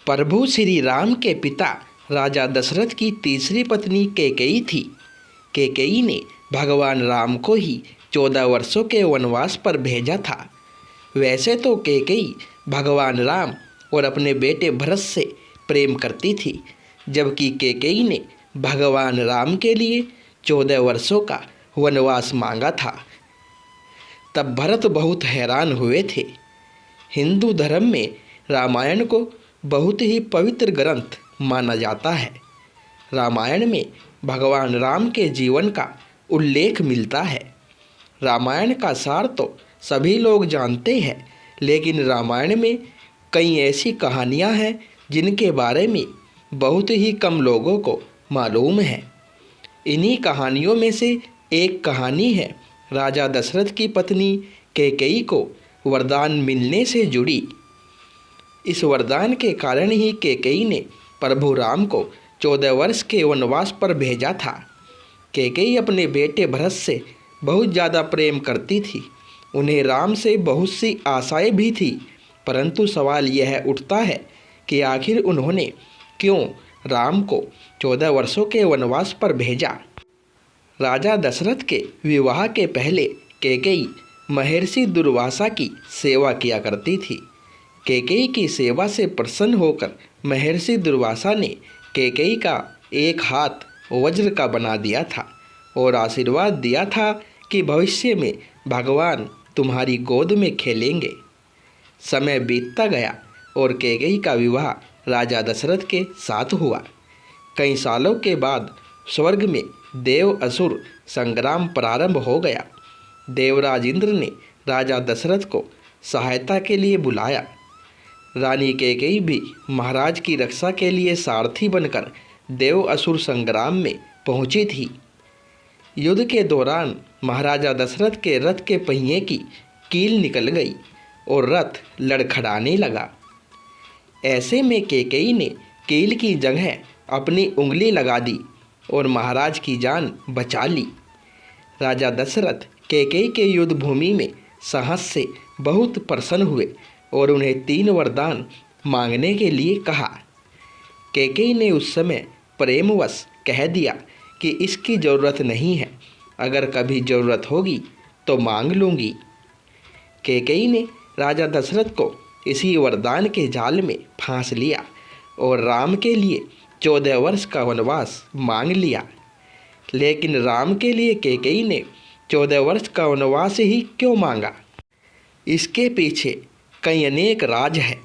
प्रभु श्री राम के पिता राजा दशरथ की तीसरी पत्नी कैकेयी थी। कैकेयी ने भगवान राम को ही 14 वर्षों के वनवास पर भेजा था। वैसे तो कैकेयी भगवान राम और अपने बेटे भरत से प्रेम करती थी, जबकि कैकेयी ने भगवान राम के लिए 14 वर्षों का वनवास मांगा था। तब भरत बहुत हैरान हुए थे। हिंदू धर्म में रामायण को बहुत ही पवित्र ग्रंथ माना जाता है। रामायण में भगवान राम के जीवन का उल्लेख मिलता है। रामायण का सार तो सभी लोग जानते हैं, लेकिन रामायण में कई ऐसी कहानियाँ हैं जिनके बारे में बहुत ही कम लोगों को मालूम है। इन्हीं कहानियों में से एक कहानी है राजा दशरथ की पत्नी कैकेयी को वरदान मिलने से जुड़ी। इस वरदान के कारण ही कैकेयी ने प्रभु राम को 14 वर्ष के वनवास पर भेजा था। कैकेयी अपने बेटे भरत से बहुत ज़्यादा प्रेम करती थी। उन्हें राम से बहुत सी आशाएं भी थी, परंतु सवाल यह उठता है कि आखिर उन्होंने क्यों राम को 14 वर्षों के वनवास पर भेजा। राजा दशरथ के विवाह के पहले कैकेयी महर्षि दुर्वासा की सेवा किया करती थी। कैकेयी की सेवा से प्रसन्न होकर महर्षि दुर्वासा ने कैकेयी का एक हाथ वज्र का बना दिया था और आशीर्वाद दिया था कि भविष्य में भगवान तुम्हारी गोद में खेलेंगे। समय बीतता गया और कैकेयी का विवाह राजा दशरथ के साथ हुआ। कई सालों के बाद स्वर्ग में देव असुर संग्राम प्रारंभ हो गया। देवराज इंद्र ने राजा दशरथ को सहायता के लिए बुलाया। रानी कैकेयी भी महाराज की रक्षा के लिए सारथी बनकर देव असुर संग्राम में पहुंची थी। युद्ध के दौरान महाराजा दशरथ के रथ के पहिए की कील निकल गई और रथ लड़खड़ाने लगा। ऐसे में कैकेयी ने कील की जगह अपनी उंगली लगा दी और महाराज की जान बचा ली। राजा दशरथ कैकेयी के युद्ध भूमि में साहस से बहुत प्रसन्न हुए और उन्हें 3 वरदान मांगने के लिए कहा। कैकेयी ने उस समय प्रेमवश कह दिया कि इसकी ज़रूरत नहीं है, अगर कभी ज़रूरत होगी तो मांग लूँगी। कैकेयी ने राजा दशरथ को इसी वरदान के जाल में फांस लिया और राम के लिए 14 वर्ष का वनवास मांग लिया। लेकिन राम के लिए कैकेयी ने 14 वर्ष का वनवास ही क्यों मांगा? इसके पीछे कई अनेक राज है।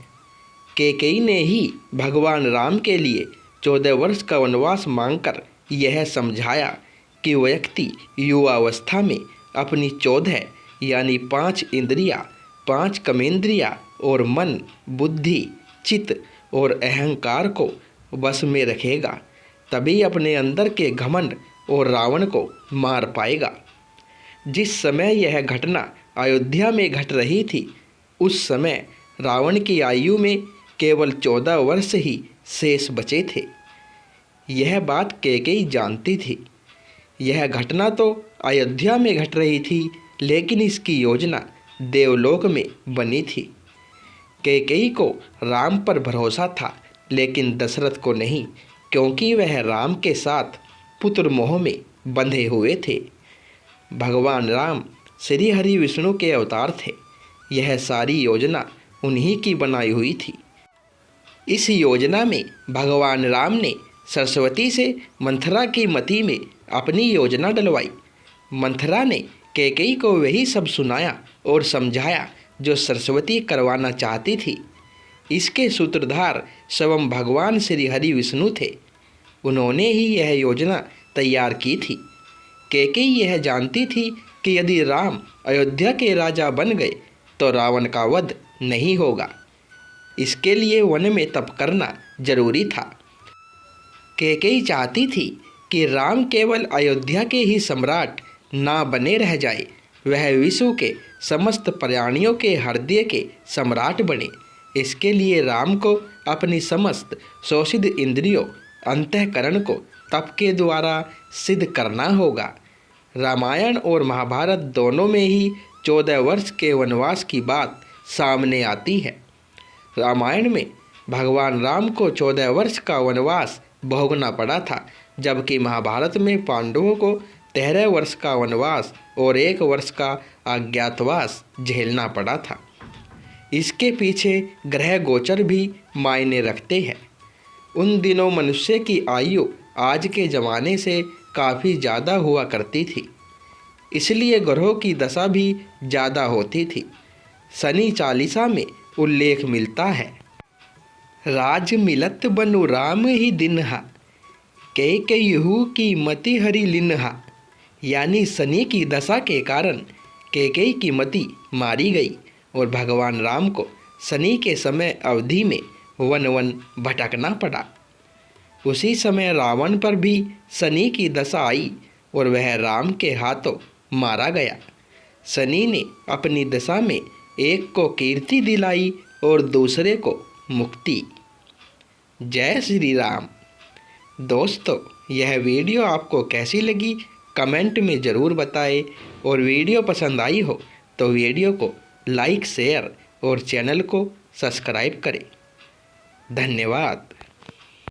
कैकेयी ने ही भगवान राम के लिए 14 वर्ष का वनवास मांगकर यह समझाया कि व्यक्ति युवावस्था में अपनी 14 यानी 5 इंद्रियां, 5 कर्मेंद्रियां और मन, बुद्धि, चित्त और अहंकार को वश में रखेगा, तभी अपने अंदर के घमंड और रावण को मार पाएगा। जिस समय यह घटना अयोध्या में घट रही थी, उस समय रावण की आयु में केवल 14 वर्ष ही शेष बचे थे। यह बात कैकेयी जानती थी। यह घटना तो अयोध्या में घट रही थी, लेकिन इसकी योजना देवलोक में बनी थी। कैकेयी को राम पर भरोसा था, लेकिन दशरथ को नहीं, क्योंकि वह राम के साथ पुत्र मोह में बंधे हुए थे। भगवान राम श्री हरि विष्णु के अवतार थे। यह सारी योजना उन्हीं की बनाई हुई थी। इस योजना में भगवान राम ने सरस्वती से मंथरा की मति में अपनी योजना डलवाई। मंथरा ने कैकेयी को वही सब सुनाया और समझाया जो सरस्वती करवाना चाहती थी। इसके सूत्रधार स्वयं भगवान श्री हरि विष्णु थे। उन्होंने ही यह योजना तैयार की थी। कैकेयी यह जानती थी कि यदि राम अयोध्या के राजा बन गए तो रावण का वध नहीं होगा। इसके लिए वन में तप करना जरूरी था। कैकेयी चाहती थी कि राम केवल अयोध्या के ही सम्राट ना बने रह जाए, वह विश्व के समस्त प्राणियों के हृदय के सम्राट बने। इसके लिए राम को अपनी समस्त शोषित इंद्रियों, अंतःकरण को तप के द्वारा सिद्ध करना होगा। रामायण और महाभारत दोनों में ही 14 वर्ष के वनवास की बात सामने आती है। रामायण में भगवान राम को 14 वर्ष का वनवास भोगना पड़ा था, जबकि महाभारत में पांडवों को 13 वर्ष का वनवास और 1 वर्ष का अज्ञातवास झेलना पड़ा था। इसके पीछे ग्रह गोचर भी मायने रखते हैं। उन दिनों मनुष्य की आयु आज के ज़माने से काफ़ी ज़्यादा हुआ करती थी, इसलिए ग्रहों की दशा भी ज़्यादा होती थी। शनि चालीसा में उल्लेख मिलता है, राज मिलत बनु राम ही दिनहा, कैकेयी की मति हरि लिन्हा। यानी शनि की दशा के कारण कैकेयी की मति मारी गई और भगवान राम को शनि के समय अवधि में वन वन भटकना पड़ा। उसी समय रावण पर भी शनि की दशा आई और वह राम के हाथों मारा गया। शनि ने अपनी दशा में एक को कीर्ति दिलाई और दूसरे को मुक्ति। जय श्री राम। दोस्तों, यह वीडियो आपको कैसी लगी कमेंट में ज़रूर बताएं और वीडियो पसंद आई हो तो वीडियो को लाइक शेयर और चैनल को सब्सक्राइब करें। धन्यवाद।